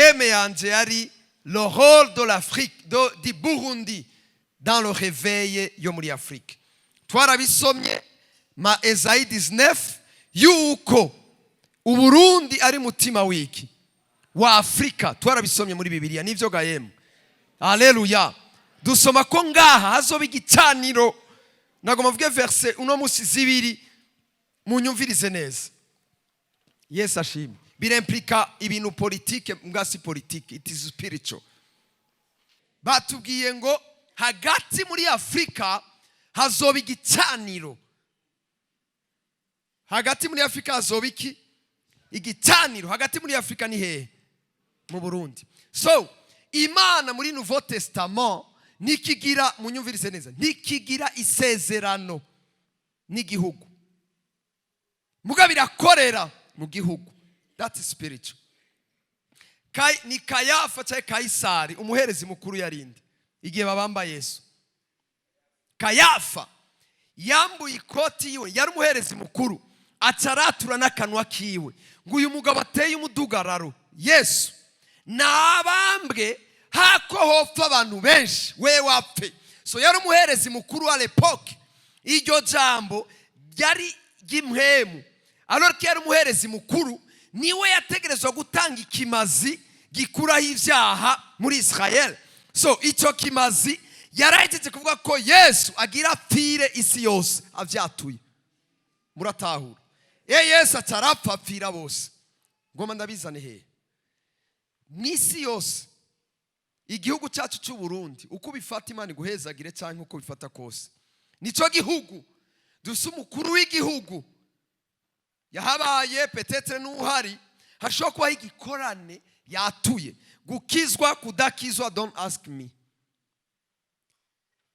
teme yanje yari le rôle de l'Afrique, du Burundi dans le réveil yo muri Afrique. Twarabisomye ma Esayi 19 yuko Uburundi ari mutima wiki wa Afrika. Twarabisomye muri Bibiliya nivyo gahemu. Haleluya. Dusoma ko ngaha hazoba igicaniro. Nagoma mvuge verse uno musi zibiri munyumvirize neza. Yes ashimwe. Biremplika ibintu politike ngasi politike, it is spiritual. Batubwiye ngo hagati muri Afrika hazoba igicaniro. Hagati muri Afrika hazoba iki? Igicaniro. Hagati muri Afrika ni hehe? Mu Burundi. So, Imana muri Nouveau Testament nikigira munyumvirize neza. Nikigira isezerano n'igihugu. Muga birakorera mu gihugu. That is spiritual. Ni Kayafa cyangwa Kaisari umuherezi mukuru yarinde igihe babamba Yesu. Kayafa yambuye ikoti yiwe, yari umuherezi mukuru, acaratura n'akanwa kiwe ngo uyu mugabo ateye umudugararo Yesu nabambwe hako hopfa abantu benshi we wapfe. So yari umuherezi mukuru à l'époque. Iryo jambo yari gimhemu. Alors que yari umuherezi mukuru niwe yategerezwa gutanga ikimazi gikuraho ivyaha muri Israel. So ico kimazi yarahejeje kuvuga ko Yesu agira apfire isi yose avyatuye. Muratahura. Yesu atarapfa apfira bose. Ngoma ndabizane he. Mw'isi yose igihugu cyacu cy'u Burundi uko bifata Imana guhezagire cyangwa uko bifata kose. Nico gihugu dusa umukuru w'igihugu yahabaye petetre n'uhari hashobora kuba igikorane yatuye gukizwa kudakizwa. Don't ask me.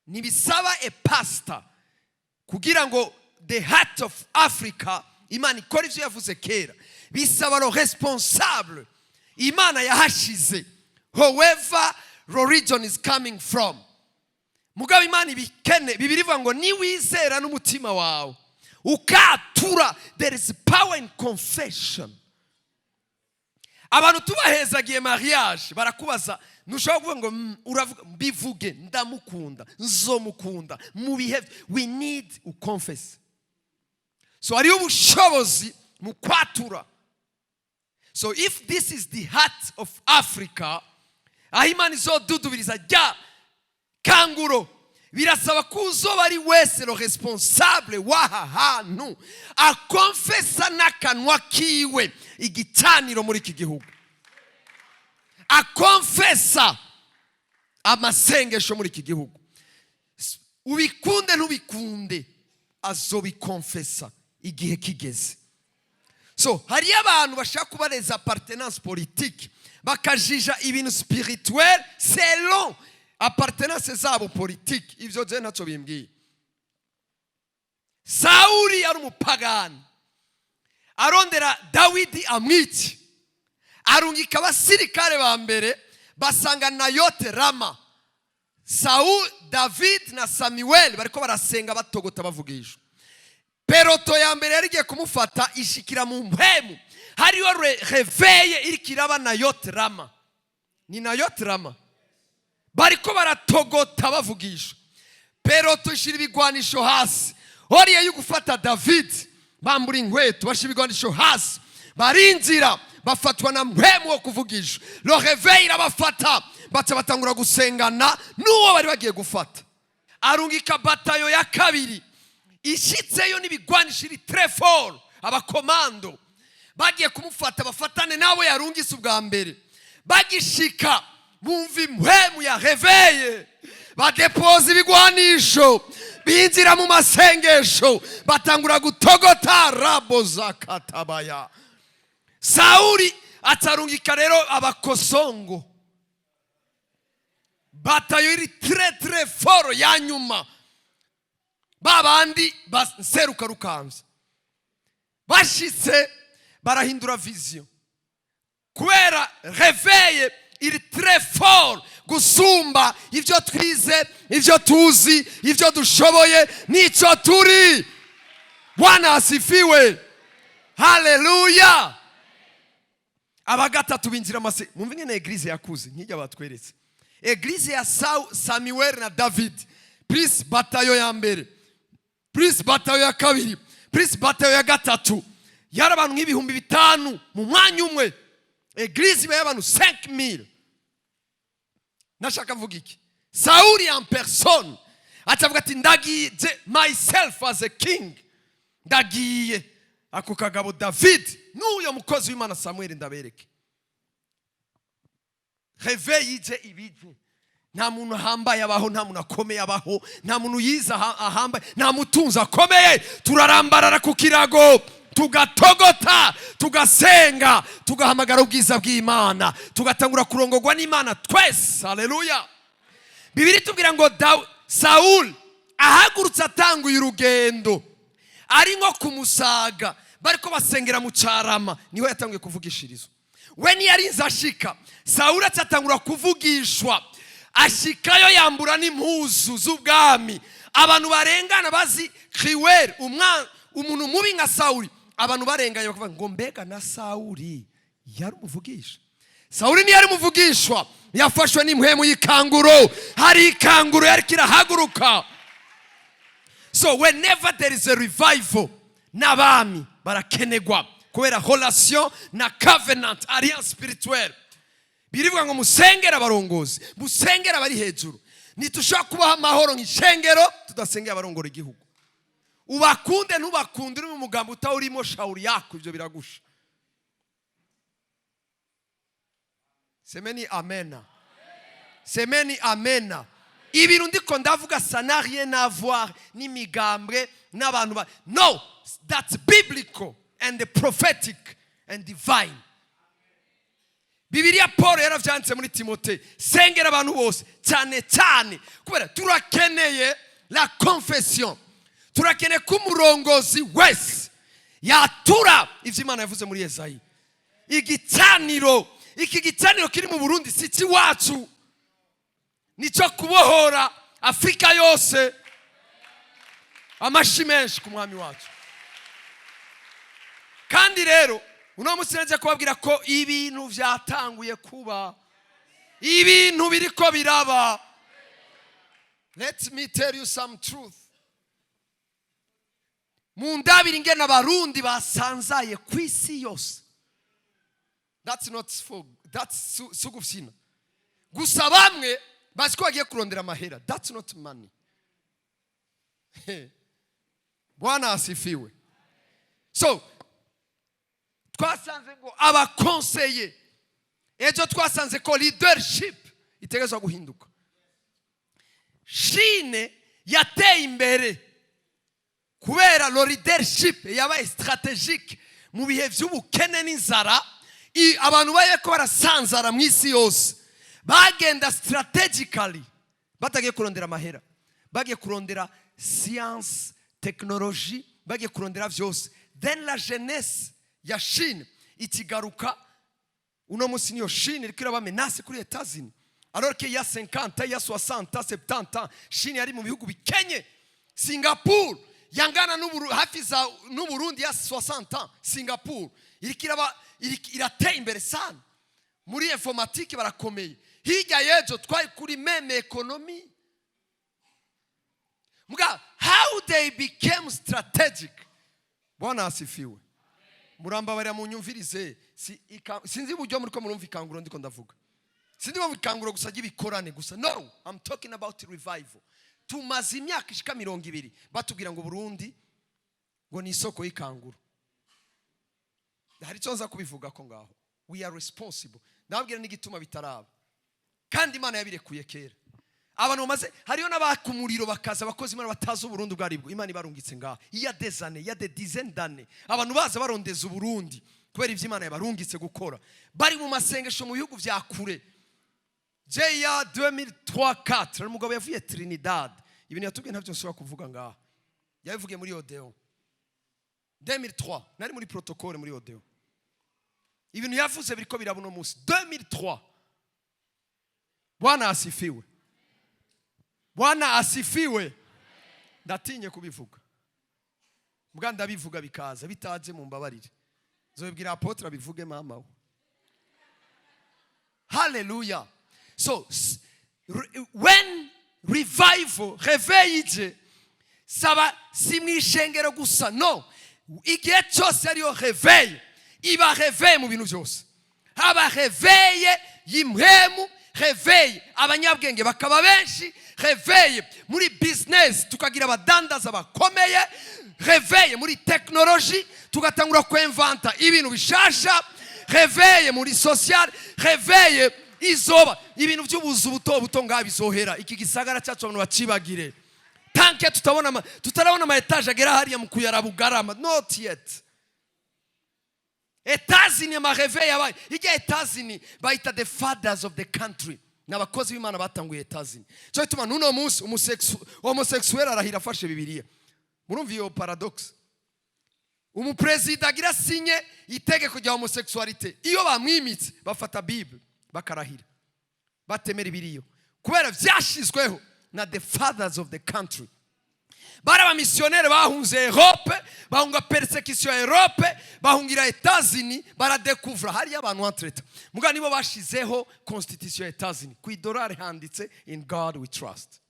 Nibisaba a pastor kugira ngo the heart of Africa Imana ikora ivyo yavuze kera. Bisaba lo responsable Imana yahashize however religion is coming from. Mugabe Imana ibikene bibirivuga ngo ni wizera n'umutima wawe ukatura. There is power in confession. Abantu tubahezagiye mariage barakubaza nushobora kuvuga ngo uravuga bivuge ndamukunda nzomukunda mu bihe. We need to confess. So ari ubushobozi mu kwatura. So if this is the heart of Africa, ahimana izodudubiriza rya kanguro birasaba kuzoba ari wese lo responsable waha hantu akonfesa n'akanwa kiwe igicaniro muri iki gihugu. Akonfesa amasengesho muri iki gihugu. Ubikunde ntubikunde azobikonfesa igihe kigeze. So hari abantu bashaka kubareza appartenance politique bakajija ibintu spirituel selon appartenance zabo politique. Ivyo je ntaco bimbwiye. Sauli yari umupagani arondera Dawidi amwici, arungika abasirikare ba mbere basanga Nayote Rama. Saul, David na Samuel bariko barasenga batogota bavugisha. Peroto ya mbere yarigiye kumufata ishikira mu mpemu. Hariyo reveye irikiraba Nayote Rama. Ni Nayote Rama. Bariko baratogota bavugisha. Peroto ishira ibigwanisho hasi. Horiya y'ugufata David bambura inkweto bashira ibigwanisho hasi. Barinzira bafatwa na mpemu wo kuvugisha. Lo reveye irabafata baca batangura gusengana n'uwo bari bagiye gufata. Arungika batayo ya kabiri. Ishitseyo n'ibigwanisho iri très fort. Abakomando bagiye kumufata bafatane nabo yarungise ubwa mbere. Bagishika bumva impwemu ya reveye badepoza ibigwanisho binjira mu masengesho batangura gutogota rabo zakatabaya. Sauli atarungika rero abakosongo batayo iri très fort ya nyuma. Babandi baseruka rukanza bashitse barahindura vision kubera reveye iri très fort gusumba ivyo twize ivyo tuzi ivyo dushoboye nico turi. Bwana asifiwe. Haleluya. abagatatu binjira amase mumve ngene eglise yakuze nkijya batweretse eglise ya Samuel na David plus batayo ya mbere plus batayo ya kabiri plus batayo ya gatatu yari abantu nk'ibihumbi 5 mu mwanya umwe eglise iba y'abantu 5000 nashaka mvuga iki Sauli en personne atavuga ati ndagiye myself as a king ndagiye ako kagabo David n'uyo mukozi w'Imana Samuel ndabereke réveil ije ibije nta muntu ahambaye abaho nta muntu akomeye abaho nta muntu yiza ahambaye nta mutunzi akomeye turarambarara ku kirago tugatogota tugasenga tugahamagara ubwiza bw'Imana tugatangura kurongorwa n'Imana twese haleluya Bibiri tubwira ngo Saul ahagurutse atanguye urugendo ari nko kumusaga bariko basengera mu carama niho yatanguye kuvugishirizo we niyarinze ashika Saul atangura kuvugishwa ashikayo yambura n'impuzu z'ubwami abantu barengana bazi kriwer umuntu mubi nka Sauli abantu barenganye bakavuga ngo mbega na Sauli yari umuvugisha Sauli ni yari muvugishwa yafashwe n'impwemu y'ikanguro hari ikanguro yari kirahaguruka so whenever there is a revival n'abami barakenegwa kubera relation na covenant alliance spirituelle birivuga ngo musengera abarongozi musengera bari hejuru nitushaka kubaha amahoro nk'ishengero tudasengera abarongora igihugu ubakunde ntubakunde uri mu mugambo utawurimo shauri yako ivyo biragusha semeni amena semeni amena ibintu ndiko ndavuga ça n'a rien à voir n'imigambre n'abantu no that's biblical and prophetic and divine Bibiliya Paul yaravyanditse muri Timote sengera abantu bose cyane cyane kubera turakeneye la confession turakeneye kumurongozi wese yatura ivyo Imana yavuze muri Yesayi iki gicaniro kiri mu Burundi si kiwacu nico kubohora Afrika yose amashimeshi ku mwami wacu kandi rero uno musenze kubabwira ko ibintu vyatanguye kuba ibintu biriko biraba let me tell you some truth mundabira ingene abarundi basanzaye kwisi yose that's sugufina gusa bamwe basiko bagiye kurondera amahera that's not money Bwana asifiwe so twasanze ngo abakonseye ejo twasanze ko leadership itegezwa guhinduka Chine yateye imbere kubera lo leadership yabaye strategique mu bihe vy'ubukene n'inzara abantu bayeko barasanzara mw'isi yose bagenda strategically batagiye kurondera amahera bagiye kurondera science technology bagiye kurondera vyose then la jeunesse ya Chine ikigaruka uno musi niyo Chine iriko iraba menace kuri Etats-Unis alors que ya 50 ya 60 70 ans Chine yari mu bihugu bikenye Singapore yangana hafi za n'Uburundi ya 60 ans Singapore irateye imbere sana muri informatique barakomeye hirya yejo twari kuri meme economy muga how they became strategic Bwana asifiwe muramba bari mu nyumvirize sinzi buryo muri ko murumva ikanguro ndiko ndavuga sindi mu ikanguro gusa gibikorane gusa no I'm talking about revival tumaze imyaka ishika 200 batubwira ngo Burundi ngo ni isoko y'ikanguro hari cyonza kubivuga ko ngaho we are responsible ndabwira n'igituma bitaraba kandi Imana yabirekuye kera abantu bamaze hariyo n'abakumuriro bakaza abakozi Imana bataza Uburundi bwaribwo Imana ibarungitse ngaho iya des années ya des dizaines d'années abantu baza barondeza Uburundi kubera ivyo Imana yabarungitse gukora bari mu masengesho mu bihugu vya kure ya 2003-4 umugabo yavuye Trinidad ibintu yatubwiye ntavyo nshobora kuvuga ngaho yabivugiye muri Odeon 2003 nari muri protocole muri Odeon ibintu yavuze biriko birabona umunsi 2003 Bwana asifiwe Bwana asifiwe ndatinye kubivuga mbwa ndabivuga bikaza bitaje mu mbabarire zobibwira apotre bivuge mama we Hallelujah. So when revival, réveil ije, saba si mw'ishengero gusa, no. Igihe cyose ariyo réveil, iba réveil mu bintu byose. Haba réveil y'imhemu, réveil abanyabwenge bakaba benshi, réveil muri business tukagira abadandaza bakomeye, réveil muri technology tugatangura kwinventa ibintu bishasha, réveil muri social, réveil izoba ibintu by'ubuzu buto buto ngabizohera. Iki gisagara cyacu abantu bacibagire. Tanke tutarabona ama etage agera hariya mu kuyarabugarama, not yet. Etazini ama réveil abaye. Ije etazini baita the fathers of the country. N'abakozi b'Imana batanguye etazini. Cyo bituma nuno munsi homosexuel arahira afashe Bibiliya. Murumva iyo paradox. Umupresident agira sinye itegeko rya homosexualité. Iyo bamwimitse bafata Bible bakarahira. Batemera ibiriyo. Kubera vyashizweho na the fathers of the country. Bara ba missionnaire bahunze Europe, bahunga persecution ya Europe, bahungira Etazini, baradekuvra hari abantu entreta. Muga nibo bashizeho constitution ya Etazini. Ku idolari handitse in God we trust.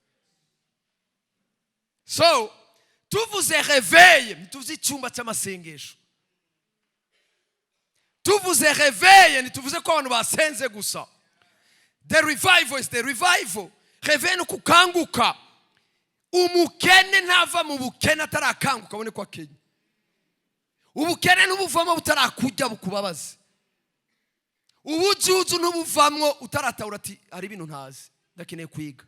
So, tuvuze réveil, tuvuze icyumba cy'amasengesho. Tuvuze réveil, nituvuze ko abantu basenze gusa. The revival is the revival. Réveil no kukanguka. Umukene ntava mu bukene atarakanguka abone kwa Kenya. Ubukene n'ubuvamo butarakujya bukubabaza. Ubujuju n'ubuvamo utaratahura ati ari ibintu ntazi ndakeneye kwiga.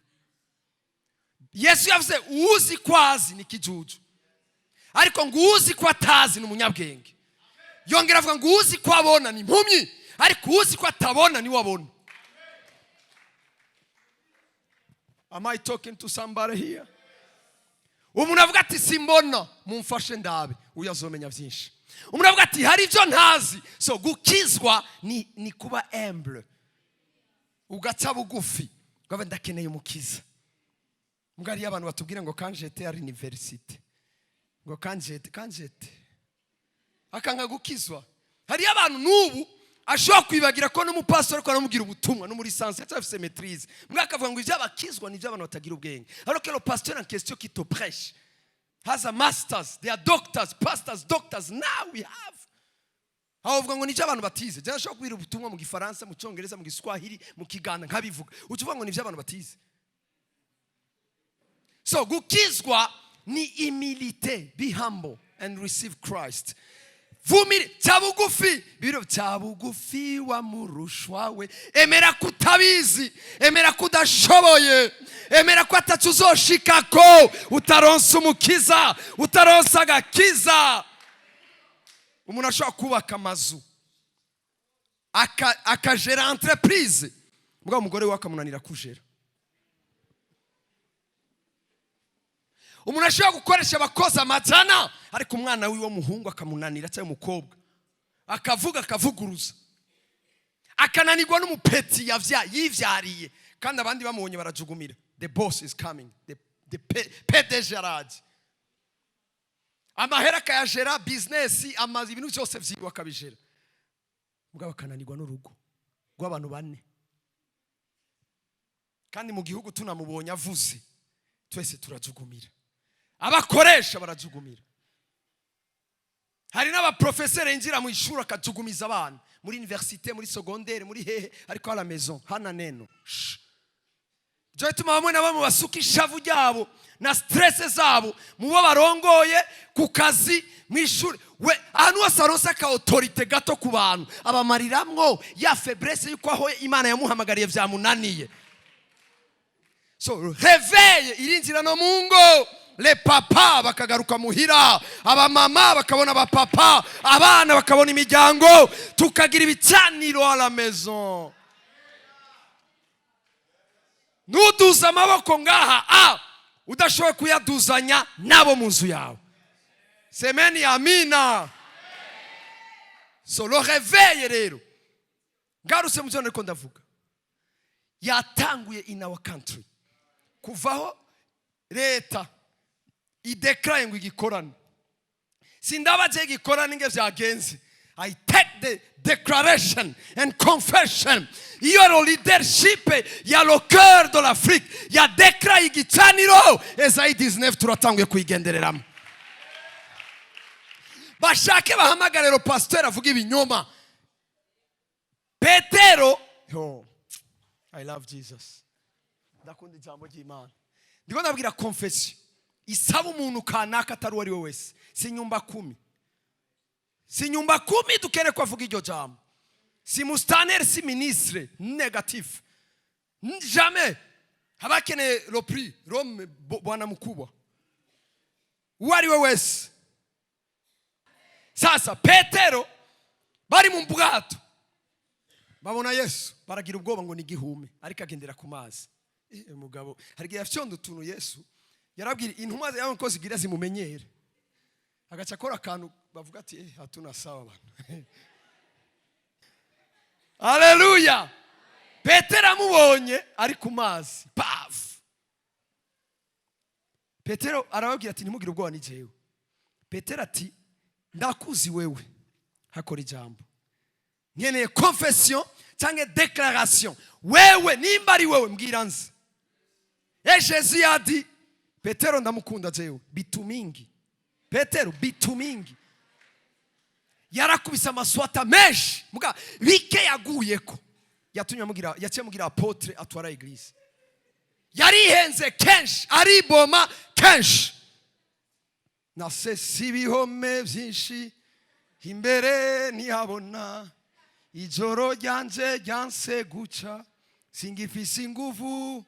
Yesu yavuze uzi kwazi ni kijuju. Ariko ngo uzi kwa tazi n'umunyabwenge. Yongera avuga ngo uzi kwabona ni impumyi, ariko uzi kwa tabona ni wabona. Am I talking to somebody here? Umuntu avuga ati simbona mumfashe ndabe uyazomenya byinshi. Umuntu avuga ati hari ibyo ntazi. So gukizwa ni kuba humble. Ugaca bugufi. Ngo ndakeneye umukiza. Mugari y'abantu batubwira ngo kanjete ari university. Ngo kanjete. Akanga gukizwa. Hari abantu nubu ashobora kwibagira ko n'umupastor ko aramubwira ubutumwa no muri sanse cyafise maîtrise. Mwakavuga ngo iby'abakizwa ni by'abantu batagira ubwenge. Alors que le pasteur en question qui te prêche has a masters, they are doctors, pastors, doctors. Now we have. Avuga ngo ni by'abantu batize. Je ashobora kubwira ubutumwa mu Gifaransa, mu Cyongereza, mu Giswahili, mu Kiganda nkabivuga. Ucuvuga ngo ni by'abantu batize. So gukizwa ni humilité, be humble and receive Christ. Vumiri cyabugufi biro cyabugufi wa murushwawe, emera kutabizi, emera kudashoboye, emera ko atacuzoshikako utaronsa umukiza, utaronsa agakiza. Umuntu ashobora kubaka amazu akajera entreprise, mbwa umugore we akamunanira kujera. Umuntu ashobora gukoresha abakozi amajana, ariko umwana wiwe w'umuhungu akamunanira cyangwa umukobwa akavuguruza, akananirwa n'umupeti yivyariye, kandi abandi bamubonye barajugumira. The boss is coming, the PDG araje, amahera akayajera, business amazi ibintu byose vyiwe akabijera, mugabo akananirwa n'urugo rw'abantu bane. Kandi mu gihugu tunamubonye avuze twese turajugumira, abakoresha barajugumira. Hari n'abaprofeseri injira mu ishuri akajugumiza abana muri université, muri secondaire, muri hehe, ariko à la maison hana neno. Joye tuma bamwe na bamwe basuka ishavu ryabo na stress zabo mubo barongoye ku kazi mu ishuri. We ahantu hose aronsa ka autorité gato ku bantu abamariramwo ya faiblesse yuko aho Imana yamuhamagariye vyamunaniye. So réveil irinjira no mungo. Les papas bakagaruka muhira, abamama bakabona abapapa, abana bakabona imiryango, tukagira ibicaniro à la maison. Nuduza amaboko ngaha udashoboye kuyaduzanya nabo mu nzu yawe. Semeni amina. So le réveil rero ngarutse mu cyo ndiko ndavuga yatanguye in our country kuvaho leta ideclare ngo igikorane. Sindabaje igikorane nge vyagenze, I take the declaration and confession. Iyo leadership ya le cœur de l'Afrique ya dekra igicaniro Esayi 19 turatanguye kuyigendereramo. Bashake bahamagare pasteur avuga ibinyoma. Petero, oh, I love Jesus. Ndakunda ijambo ry'Imana. Ndiko ndabwira confession. Isaba umuntu kanaka atari wari we wese. Si nyumba 10. Si nyumba 10 dukene ko avuga iryo jambo. Si mustaner si ministre négatif. Jamais. Habakene le prix Rome bwana mkubwa. Wari we wese. Sasa Petero bari mu mbwato. Babona Yesu baragira ubwoba ngo ni gihume ariko agendera ku mazi. Mugabo hari yafyondo tunu Yesu yarabwira intumwa y'abakozi gira zimumenyere. Agaca akora akantu bavuga ati hatuna sawa bana. Haleluya. Petero amubonye ari ku mazi. Paf. Petero arababwira ati ntimugire ubwoba ni jewe. Petero ati ndakuzi wewe hakora ijambo. Nkeneye confession cyangwa declaration. Wewe nimba ari wewe mbwira nzi. Yesu yadi Petero ndamukunda jewe bitumingi. Petero bitumingi. Yarakubisa amaswata menshi. Muga bike yaguyeko. Yatumye mugira apotre atwara eglise. Yarihenze kenshi, ariboma kenshi. Nase sibihome byinshi imbere ntihabona. Ijoro ryanje ryanse guca. Singifise inguvu,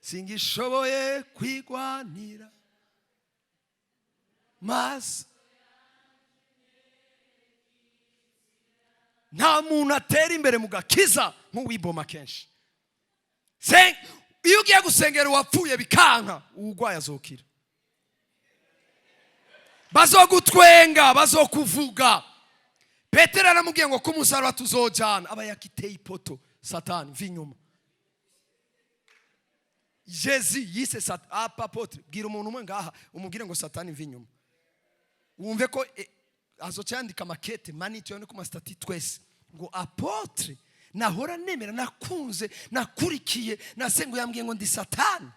singishoboye kwigwanira. Mas nta muntu atera imbere mu gakiza nk'uwiboma kenshi. Iyo ugiye gusengera uwapfuye bikanka urwaye azokira. Bazogutwenga, bazokuvuga. Petero aramubwiye ngo kumusaraba tuzojana. Aba yakiteye ipoto Satani vinyuma. Jésus yise apotre bwira umuntu umwe ngaha umubwire ngo Satani vinyuma. Wumve ko azocyandika makete manito yo no kuma stati twese ngo apotre nahora nemera nakunze nakurikiye nasengo yambwiye ngo ndi Satani.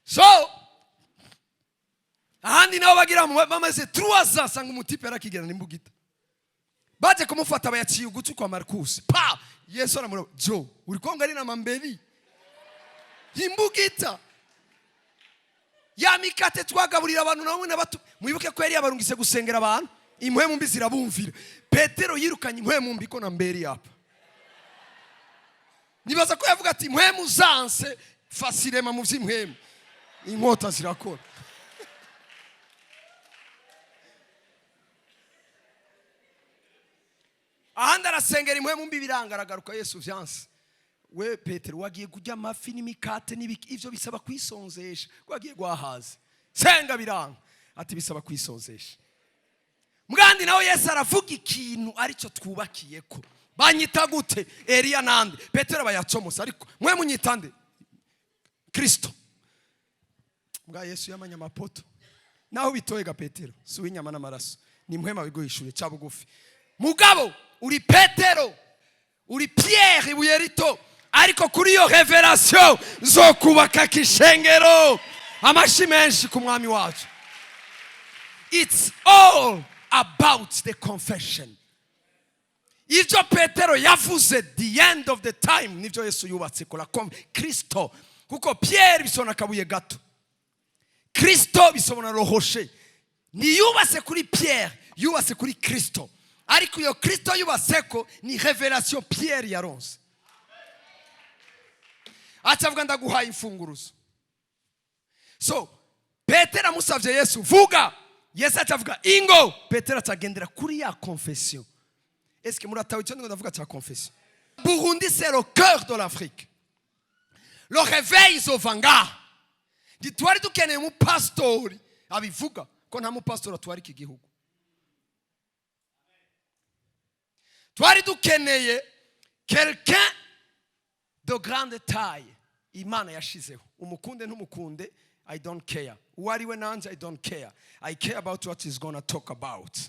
So ahandi nabo bagira bamaze 3 ans sanga umutipe arakigera nimbugita. Baje kumufata bayaciye ugutwi kwa Marcus. Pa Yesu aramura Jo uri konga ari na mamberi. Imbugita. Ya mikate twagaburira abantu namwe nabatu mwibuke ko yari yabarungise gusengera abantu impwemu mbi zirabumvira. Petero yirukanye impwemu mbi ko na mberi yapa. Nibaza ko yavuga ati impwemu zanse fasirema mu vy'impwemu. Inkota zirakora. Ahandi arasengera impwemu mbi birangaragaruka Yesu vyanse. We Petero wagiye kujya amafi n'imikate n'ibiki ivyo bisaba kwisonzesha. Wagiye gwahaza. Senga biranga ati bisaba kwisonzesha. Mugandi nawe Yesu aravuga ikintu arico twubakiyeko. Banyita gute? Eliya nande. Petero bayacomosa ariko mwe munyitande Kristo. Mga Yesu yamanya mapoto. Naho bitoyega Petero. Si winyama n'amaraso. Ni mpwema bigoyishure cabugufi. Mugabo uri Petero. Uri Pierre ibuye rito. Ariko kuri yo revelation zo kubaka kishengero. Amashi menshi ku mwami wacu. It's all about the confession. Ivyo Petero yavuze the end of the time nivyo Yesu yubatse kola Kristo. Kuko Pierre bisona kabuye gato. Kristo bisobona rohoshe. Ni yubase kuri Pierre, yubase kuri Kristo. Ariko yo Kristo yubaseko ni revelation Pierre yaronse. Achavuga ndaguhaye imfunguruzo. So Petero amusavye Yesu vuga. Yesu achavuga ingo. Petero achagendera kuri ya confession. Est-ce que muratawe cyo ndavuga cha confession? Burundi c'est le cœur de l'Afrique. Le réveil zovanga. Ditwari dukeneye mu pastori abivuga ko nta mu pastori atwari iki gihugu. Twari dukeneye quelqu'un de grande taille. Imana yashizeho umukunde ntumukunde I don't care. Uwari we nanje, I don't care. I care about what he's going to talk about.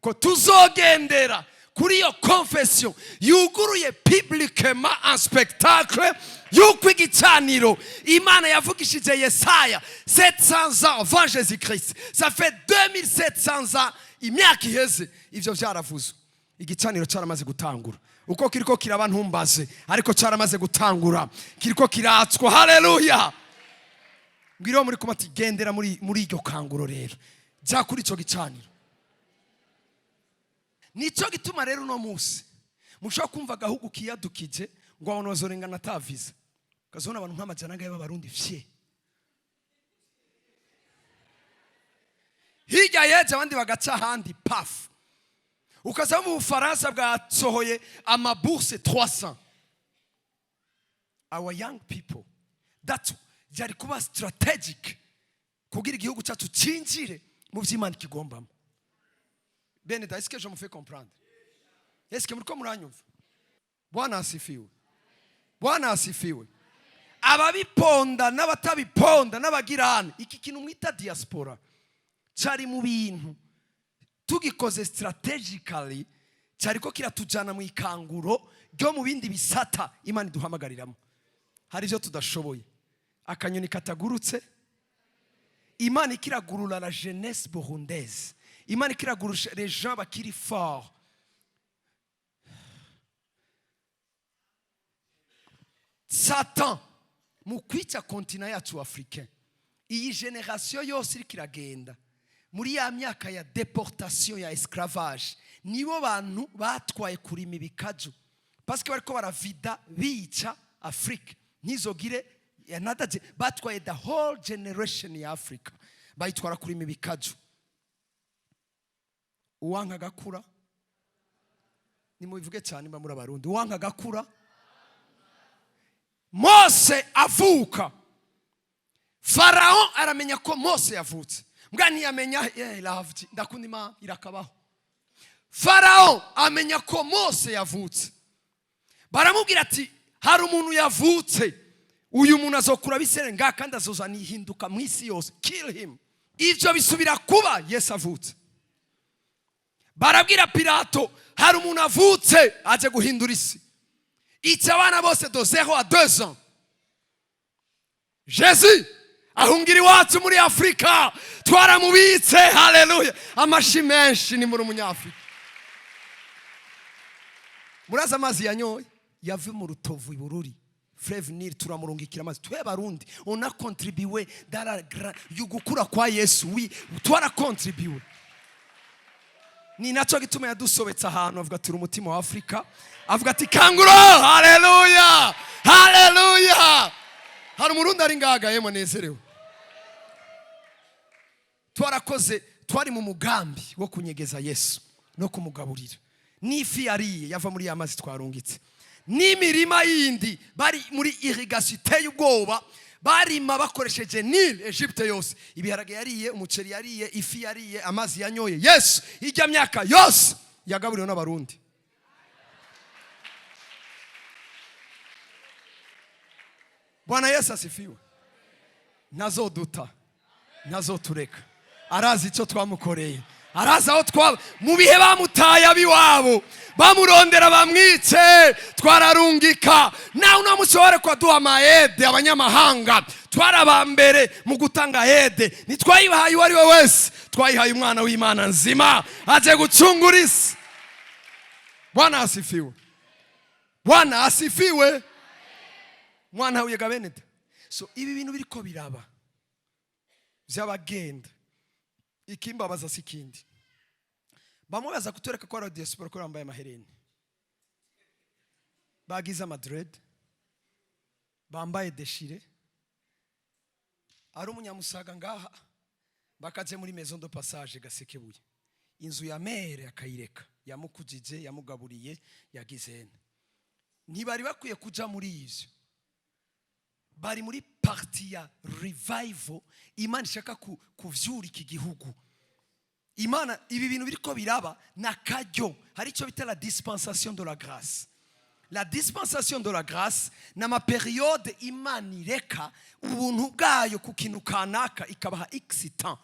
Ko tuzogendera kuri iyo confession yuguruye publiquement en spectacle yuko igicaniro Imana yavugishije Yesaya 700 ans avant Jésus-Christ. Ça fait 2700 ans imyaka iheze ivyo vyaravuzwe. Igicaniro cyaramaze gutangura. Uko kiriko kiraba ntumbaze ariko cyaramaze gutangura. Kiriko kiratswa. Haleluya. Ngiro muri kumati gendera muri iryo kanguro rero. Ja kuri ico gicaniro. Nico gituma rero no musi mushaka kumva gahugu kiyadukije ngo abonozorengana taviza kazona abantu nk'amajana ngaye b'abarundi fye hirya yeje abandi bagaca handi paf ukaza mu Bufaransa bwasohoye amabourse 300 our young people that jari kuba strategic kugira igihugu cyacu cinjire mu vy'Imana kigombamo. Beneda, est-ce que je me fais comprendre? Est-ce que muriko muranyumva? Bwana asifiwe. Bwana asifiwe. Ababiponda n'abatabiponda n'abagirana iki kintu mwita diaspora cari mu bintu tugikoze strategically cariko kiratujana mw'ikanguro ryo mu bindi bisata Imana iduhamagariramo. Hari ivyo tudashoboye. Akanyoni katagurutse Imana ikiragurura la jeunesse burundaise. Imana ikiragurusha les gens bakiri fort. Satan mu kwica continent yacu africain. Iyi generation yose iri kiragenda muri ya myaka ya deportation ya esclavage. Nibo bantu batwaye kurima ibikaju. Parce que bariko baravida bica Afrique. Nizogire yanadaje batwaye the whole generation ya Africa. Bayitwara kurima ibikaju. Uwanka gakura ni mubivuge cyane mba muri abarundi uwanka gakura Mose avuka Farao aramenya ko Mose yavutse mbwa ntiyamenya lavdi ndakunda Imana irakabaho. Farao amenya ko Mose yavutse baramubwira ati hari umuntu yavutse uyu muntu azokura biserenga kandi azozana ihinduka mw'isi yose kill him. Ivyo bisubira kuba Yesu avutse. Barabwira Pilato hari umuntu avutse aje guhindura isi. Ica abana bose de 0 à 2 ans. Jésus ahungira iwacu muri Afrika twaramubitse. Haleluya. Amashi menshi ni muri umunyafrika. Muraza amazi yanyoye yave mu rutovu ibururi. Fleuve Nil turamurungikira amazi twe barundi on a contribué dans la yugukura kwa Yesu. Oui, twara contribué. Ni naco gituma yadusobetsa ahantu avuga ati umutima wa Afrika avuga ati kanguro. Haleluya. Haleluya. Hari umurundi ari ngaga yemo nezerewe. Twarakoze twari mu mugambi wo kunyegeza Yesu no kumugaburira. N'ifi yariye yava muri ya mazi twarungitse. N'imirima yindi bari muri irrigation iteye ubwoba barima bakoresheje Nil Egypte yose. Ibiharage yariye, umuceri yariye, ifi yariye, amazi yanyoye. Yesu ijya myaka yose yagaburiwe n'abarundi. Bwana Yesu asifiwe. Nazoduta, nazotureka. Arazi icyo twamukoreye. Araza aho twaba mu bihe bamutaye abiwabo bamurondera bamwice twararungika. Na uno mushobore kwa duha maede abanyamahanga twarabambere mu gutanga hede. Nitwayihaye wari we wese twayihaye umwana w'Imana nzima aje gucungura isi. Bwana asifiwe. Bwana asifiwe. Mwana wiga Beneda. So ibi bintu biriko biraba by'abagenda ikimbabaza sikindi. Bamwe baza kutureka ko radio diaspora ko bambaye amahereni. Bagize Madrid. Bambaye deshire. Ari umunyamusaga ngaha bakaje muri maison de passage Gasekebuye. Inzu ya mere akayireka yamukujije yamugaburiye yagizene. Ntibari bakwiye kuja muri ivyo. Bari muri parti ya revival. Imana ishaka kuvyura iki gihugu. Imana ibi bintu biriko biraba na kajyo hari cyo bita la dispensation de la grâce. la dispensation de la grâce n'ama période Imana ireka ubuntu bwayo ku kintu kanaka ikabaha excitant.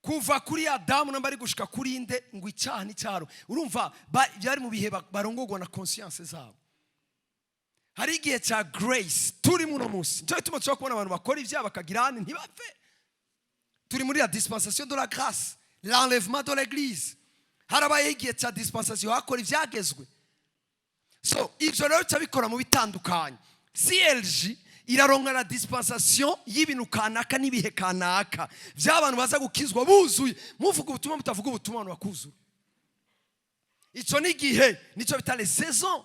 Kuva kuri Adamu nambari gushika kuri inde ngo icyaha n'icyaro. Urumva byari mu bihe barongogwa na conscience zabo. Hari igihe cya grace turi muno munsi. Cyo bituma cyo kubona abantu bakora ibyaha bakagira ntibapfe. Turi muri la dispensation de la grâce, l'enlèvement de l'église. Harabaye igihe cya dispensation hakora ibyagezwe. So ibyo rero cyabikora mu bitandukanye. CLG iraronka la dispensation y'ibintu kanaka n'ibihe kanaka by'abantu baza gukizwa buzuye muvuga ubutumwa mutavuga ubutumwa abantu bakuzura. Icyo ni gihe nicyo bita les saisons.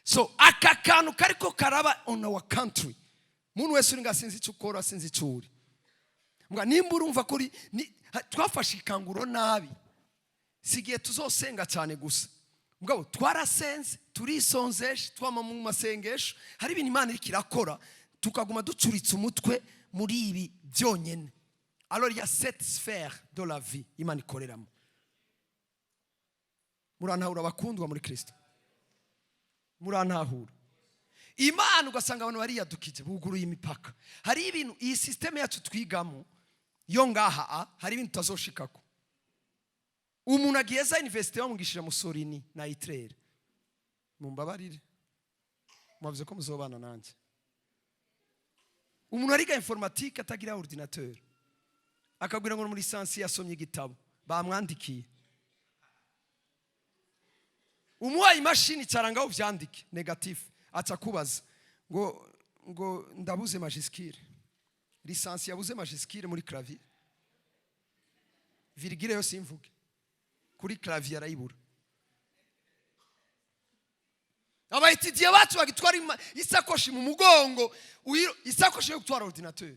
So aka kantu kariko karaba on our country. Muntu wese uri ngasinzi icyo ukora sinzi icyo uri. Mbwa nimba urumva kuri twafashe ikanguro nabi. Sigiye tuzosenga cyane gusa. Mugabo twarasenze turisonzeshe twama mu masengesho hari ibintu Imana iri kirakora tukaguma ducuritse umutwe muri ibi byonyene. Alors il y a cette sphère de la vie Imana ikoreramo. Murantahura bakundwa muri Kristo. Murantahura. Imana ugasanga abantu bariyadukije buguruye imipaka. Hari ibintu iyi system yacu twigamo yo ngaha hari ibintu tazoshikako. Umuntu agiye za university bamugishira musorini na itrere. Mumbabarire. Mwavuze ko muzobana nanje. Umuntu ariga informatique atagira ordinateur. Akagwira ngo muri lisansi yasomye igitabo bamwandikiye. Umuha imashini cyaranga uvyandike negatif aca kubaza ngo ndabuze majuscule. Lisansi yabuze majuscule muri clavier. Virgule yo simvuge. Kuri clavier arayibura. Abayitidiye bacu bagitwara isakoshi mu mugongo, isakoshi yo gutwara ordinateur.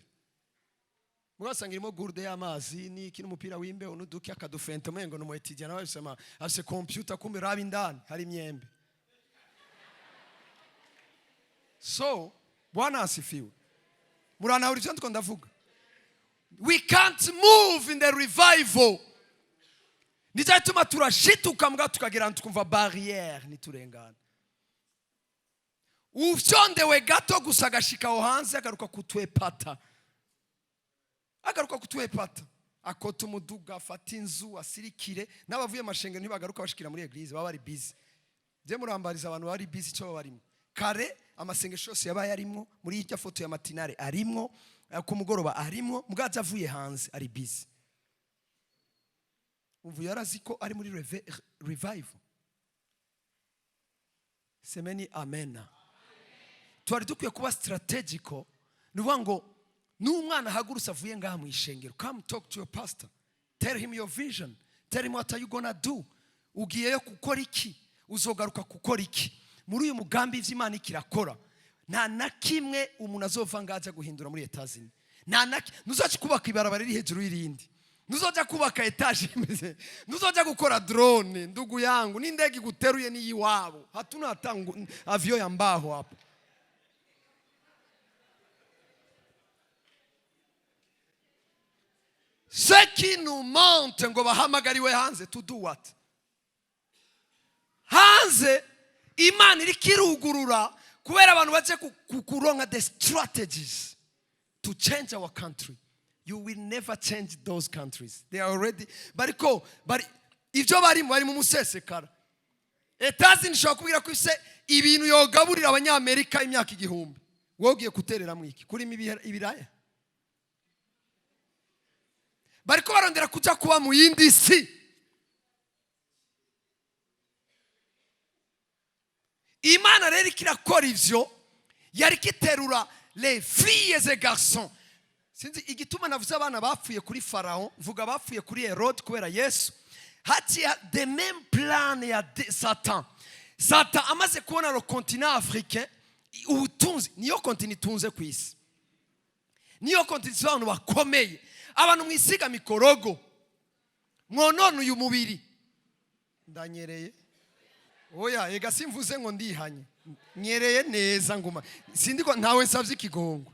Murasanga irimo gourde y'amazi ni kino mupira w'imbe unuduki akadufente mengo no mwetidiye nawe bisema afise computer kumbe rabi ndani hari imyembe. So, Bwana asifiwe. Murana uri cyo ndavuga. We can't move in the revival. Nizatuma turashituka mbwa tukagera tukumva barrière niturengana. Ufyondewe gato gusa gashika ho hanze agaruka kutwepata. Agaruka kutwepata. Akota umuduga afata inzu asirikire n'abavuye amashenge ntibagaruka bashikira muri eglise baba bari busy. Je murambariza abantu bari busy cyo barimo. Kare amasengesho yose yabaye arimo muri irya foto ya matinare arimo ku mugoroba arimo mugaza avuye hanze ari busy. Ubu yarazi ko ari muri revival. Semeni amena. Twari dukwiye kuba strategical. Nuvuga ngo n'umwana hagurutse avuye ngaha mu ishengero. Come talk to your pastor. Tell him your vision. Tell him what are you gonna do. Ugiyeyo gukora iki? Uzogaruka gukora iki? Muri uyu mugambi vy'Imana ikirakora. Nta nakimwe umuntu azova ngaje guhindura muri etazini. Nuzaje kubaka ibarabara riri hejuru y'irindi. Nuzoja kubaka etage imeze. Nuzoja gukora drone ndugu yangu n'indege guteruye ni yiwabo. Hatuna hatangu avion ya mbaho hapo. Ce qui nous montre ngo bahamagariwe hanze to do what? Hanze Imana iri kirugurura kubera abantu baje kuronka the strategies to change our country. You will never change those countries. They are already bariko ivyo bari mu musesekara. Etazi nishobora kubwira ko ise ibintu yogaburira abanyamerika imyaka igihumbi. Wogiye kuterera mwiki kuri ibiraya. Bariko barondera kuja kuba mu yindi si. Imana rero kirakora ivyo yari kiterura les filles et garçons. Sinzi igituma navuze abana bapfuye kuri Farao, vuga bapfuye kuri Herode kubera Yesu. Hati the même plan ya Satan. Satan amaze kubona le continent africain, ubutunzi niyo continent tunze kwisi. Niyo continent abantu bakomeye. Abantu mwisiga mikorogo. Mwonona uyu mubiri. Ndanyereye. Oya ega simvuze ngo ndihanye. Nyereye neza nguma. Sindiko ntawe nsavye ikigongo.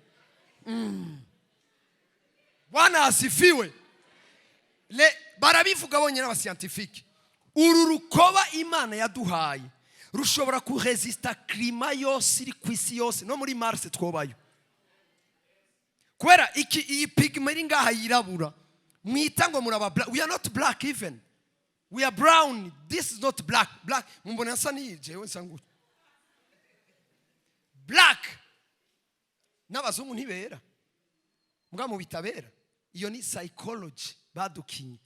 Bwana asifiwe. Barabivuga bonyene aba scientifique. uru rukoba imana yaduhaye rushobora kuresista klima yose iri ku isi yose no muri Mars twobayo kubera iyi pigment iri ngaha yirabura mwita ngo muraba black. We are not black even, we are brown. This is not black. Mumbona nsa nije nsangu black n'abazungu ntibera mbwa mu bitabera. Iyo ni psychology badukinye.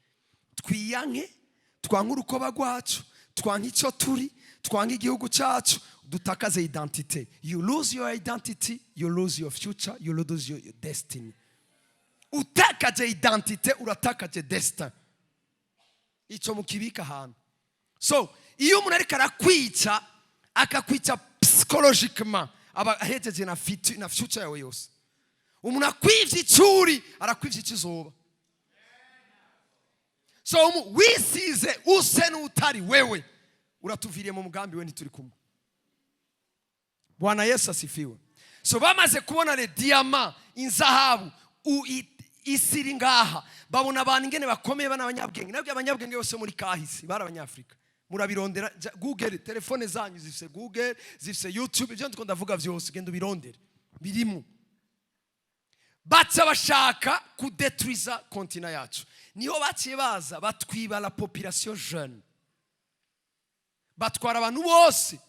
Twiyanke twanka urukoba rwacu, twanka icyo turi, twanka igihugu cyacu, dutakaze identity. You lose your identity, you lose your future, you lose your destiny. Utakaje identity, uratakaje destiny. Icyo mukibika ahantu. So iyo umuntu ariko arakwica akakwica psychologiquement aba ahejeje na future yawe yose. Umuntu akwivye icuri arakwivye ikizoba. So wisize use n'utari wewe uratuviriye mu mugambi we ntituri kumwe. Bwana Yesu asifiwe. So bamaze kubona le diamant inzahabu isiri ngaha babona abantu ingene bakomeye bana abanyabwenge. Nabyo abanyabwenge bose muri kahisi bari abanyafrika. Murabirondera Google, telefone zanyu zifise Google, zifise YouTube, ibyo ndiko ndavuga byose genda ubirondere birimo. Batsa bashaka kudetruiza kontina yacu. Niho baciye baza batwiba la population jeune. Batwara abantu bose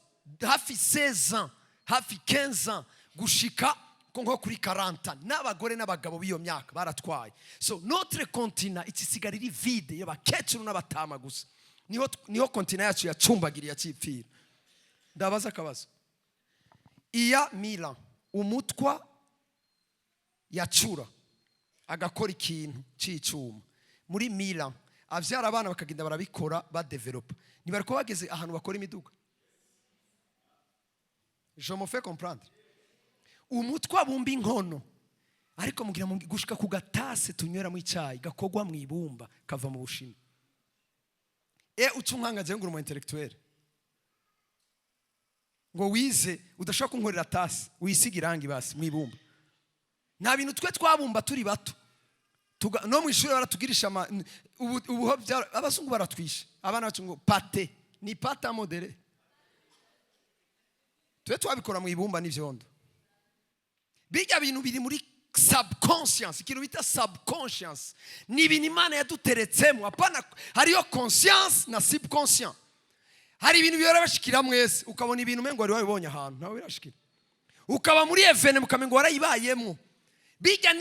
hafi 16 ans, hafi 15 ans gushika nko kuri 40 n'abagore n'abagabo biyo myaka baratwaye. So notre continent ikisigara iri vide y'abakecuru n'abatama gusa. Niho kontina yacu yacumbagiriye cyipfira. Ndabaza akabazo. Iya Milan umutwa yacura agakora ikintu cy'icuma muri Milan avyara abana bakagenda barabikora ba develop. Nibariko bageze ahantu bakora imiduga. Je me fais comprendre. Umutwa bumba inkono ariko mugira gushika ku gatase tunywera mu icyayi gakogwa mu ibumba kava mu Bushinwa. Ucunkanga je nguru mu intellectuel ngo wize udashaka kunkorera tasi wisiga irangi basi mu ibumba. Nta bintu twe twabumba turi bato no mu ishuri baratugirisha ubu abazungu baratwisha abana bacu ngo pate ni pata modere twe twabikora mu ibumba n'ivyondo. Bijya bintu biri muri subconscious, ikintu bita subconscious ni ibintu Imana yaduteretsemo. Apana hariyo conscience na subconscient. Hari ibintu biyora bashikira mwese ukabona ibintu mengo wari wabibonye ahantu nawe birashikira ukaba muri evene mukamengo warayibayemo. Bijya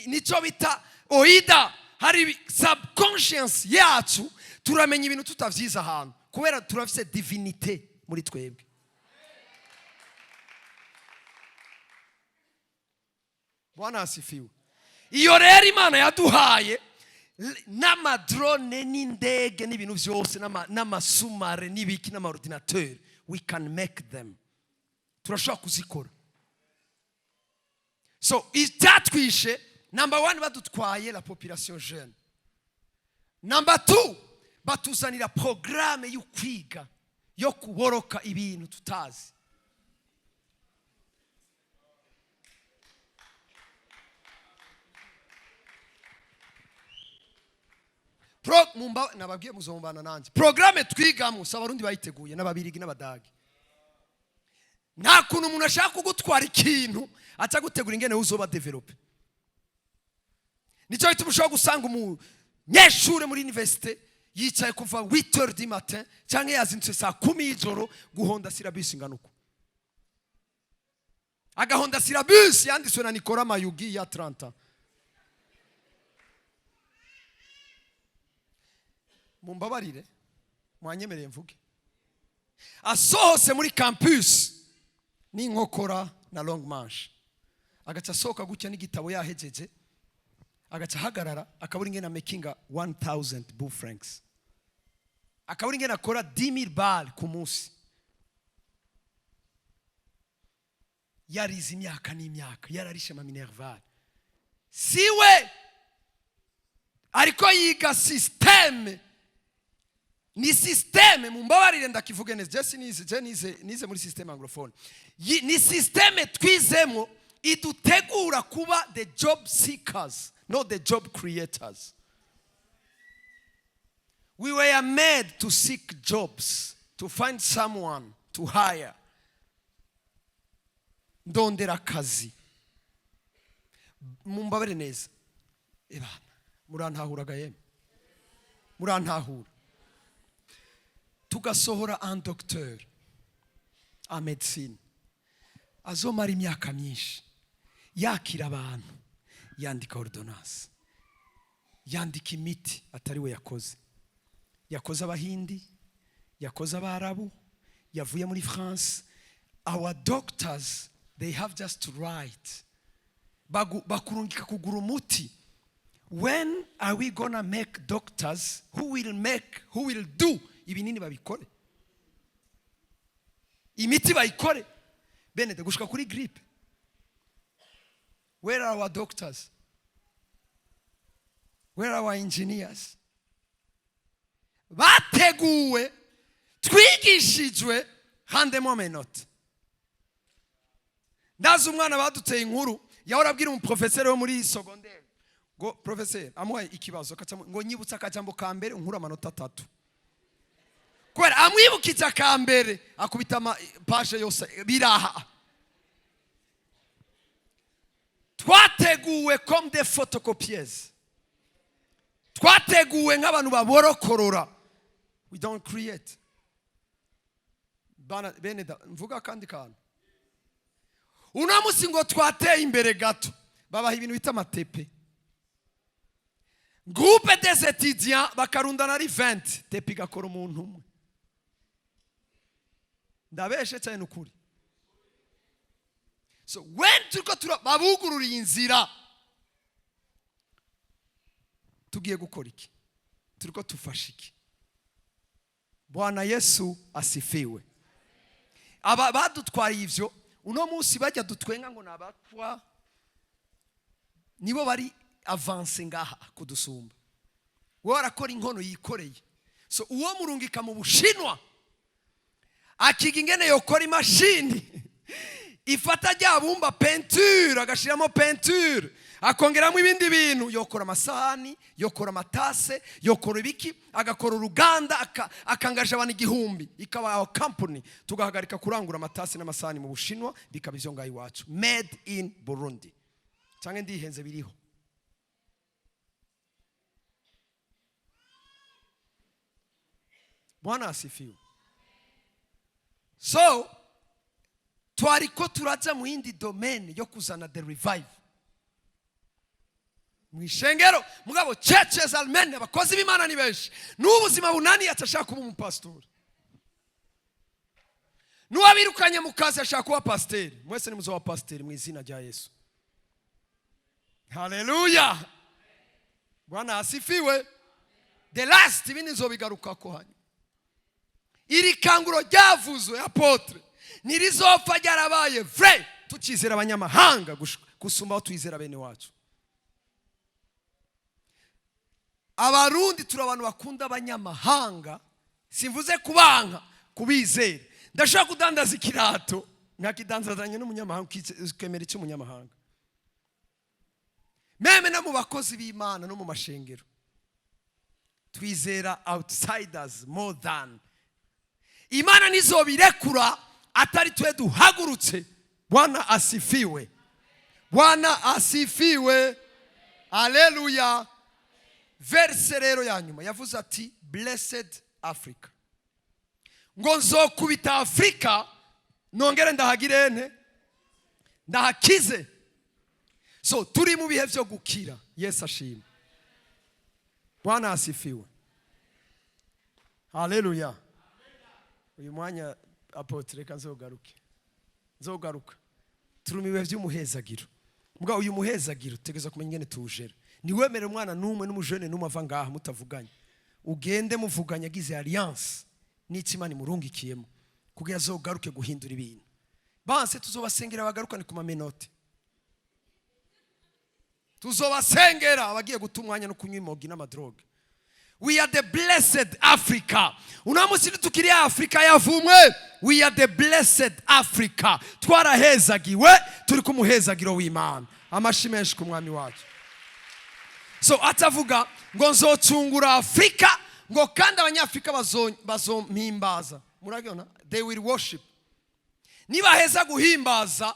nico bita oida. Hari subconscious yacu turamenya ibintu tutavyiza ahantu kubera turafise divinité muri twebwe. Bwana asifiwe. Iyo rero Imana yaduhaye n'amadrone n'indege n'ibintu byose n'amasumare n'ibiki n'amaordinateur, we can make them. Turashobora kuzikora. So itatwishe number 1 badutwaye la population jeune. Number 2 batuzanira programme yo kwiga yo kuboroka ibintu tutazi. Nababwiye muzombana nanje programme twigamo sabarundi bayiteguye n'ababirigi n'abadagi. Nta kuntu umuntu ashaka kugutwara ikintu aca gutegura ingene uzoba develop. Nico bituma ushobora gusanga umunyeshure muri université yicaye kuva 8h du matin cyangwa yazindutse saa 10 y'ijoro guhonda syllabus inganuko. Agahonda syllabus yanditswe na Nicolas Mayugi ya 30 ans. Mumbabarire mwanyemereye mvuge. Asohose muri campus ni nkokora na long manche. Agaca soka gutya n'igitabo yahejeje. Agaca hagarara akabura ingene makinga 1000 Bou francs. Akabura ingene akora 10000 balles ku munsi. Yarize imyaka n'imyaka yararishe ma minerval. Siwe ariko yiga systeme. Ni systeme mumbabarire ndakivuge neza je nize muri systeme anglophone. Ni systeme twizemo idutegura kuba the job seekers, not the job creators. We were made to seek jobs, to find someone to hire. Ndondera akazi. Mumbabere neza. Ebana, murantahuraga yemwe. Murantahura. Tugasohora un docteur en médecine. Azomara imyaka myinshi. Yakira abantu. Yandika ordonnance. Yandika imiti atari we yakoze. Yakoze abahindi, yakoze abarabu, yavuye muri France. Our doctors, they have just to write. Bakurungika kugura umuti. When are we gonna make doctors who will do ibinini babikore? Imiti bayikore. Benede gushika kuri grippe. Where are our doctors? Where are our engineers? Bateguwe, twigishijwe, handemo menot. Ndazi umwana baduteye inkuru, yahora abwira umuprofeseri wo muri secondaire. Ngo professeur, amuhaye ikibazo ngo nyibutsa akajambo ka mbere unkura amanota 3. Kwera amwibukitse akambere akubita page yose biraha. Twateguwe comme des photocopieuses. Twateguwe nk'abantu baborokorora. We don't create. Beneda mvuga kandi kantu. Unamusi ngo twateye imbere gato. Babaha ibintu bita amatepe. Groupe des étudiants bakarundana ari 20. Tepe gakora umuntu umwe. Ndabeshe cyane ukuri. So when turiko babugururiye inzira tugiye gukora iki? Turiko tufasha iki? Bwana Yesu asifiwe. Aba badutwariye ivyo uno munsi bajya dutwenga ngo nabatwa nibo bari avance ngaha kudusumba. Warakora inkono yikoreye. So uwo murungika mu Bushinwa akiga ingene yokora imashini ifata ryabumba peinture agashiramo peinture akongeramo ibindi bintu yokora amasahani yokora amatase yokora ibiki agakora uruganda akangaje abantu 1000 ikaba company tugahagarika kurangura amatase n'amasahani mu Bushinwa bikaba ivyo ngayi wacu made in Burundi canke ndihenze biriho. Bwana asifiwe. So twariko turaza mu yindi domain yo kuzana the revive mwishengero mugabo churches almene abakozi b'Imana ni benshi n'ubuzima bunani atashaka kuba umupastori n'uwabirukanye mu kazi ashaka kuba pasteur. Mwese ni muzo wa pasteur mu izina rya Yesu. Hallelujah. Bwana asifiwe. The last ibindi nzobigaruka ko hanya. Iri kanguro ryavuzwe apotre nirizopfa ryarabaye vrai tukizera abanyamahanga gusumba aho twizera bene wacu. Abarundi turi abantu bakunda abanyamahanga, simvuze kubanka kubizera. Ndashaka kudandaza ikirato nkakidanzazanye n'umunyamahanga ukemera icyo umunyamahanga. Meme na mu bakozi b'Imana no mu mashengero twizera outsiders more than. Imana nizobirekura atari twe duhagurutse. Bwana asifiwe. Bwana asifiwe. Haleluya. Verse rero ya nyuma yavuze ati blessed Africa. Ngo nzokubita Afrika nongere ndahagirene ndahakize. So turi mu bihe byo gukira. Yesu ashimwe. Bwana asifiwe. Haleluya. Uyu mwanya apotre nzogaruka turi mu bihe by'umuhezagiro. Mbwa uyu muhezagiro tegeza kumenya ngene tujera. Niwemere umwana numwe n'umujene numwe ava ngaha mutavuganye. Ugende muvuganya gize alliance n'ikimani murungikiyemo kugira azogaruke guhindura ibintu. Banse tuzobasengera bagarukane ku mamenote. Tuzobasengera abagiye gutumwanya no kunywa imogi n'amadroge. We are the blessed Africa. Unamusi tukiri Africa yavumwe. We are the blessed Africa. Twarahezagiwe turi kumuhezagiro w'Imana. Amashimenshi ku mwami wacu. So atavuga ngo nzocungura Afrika ngo kandi abanyafurika bazompimbaza. Murabibona? They will worship. Nibaheza guhimbaza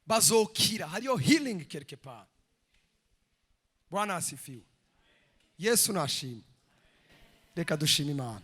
bazokira. Hariyo healing quelque part. Bwana asifiwe. Yesu nashimwe. Reka dushime Imana.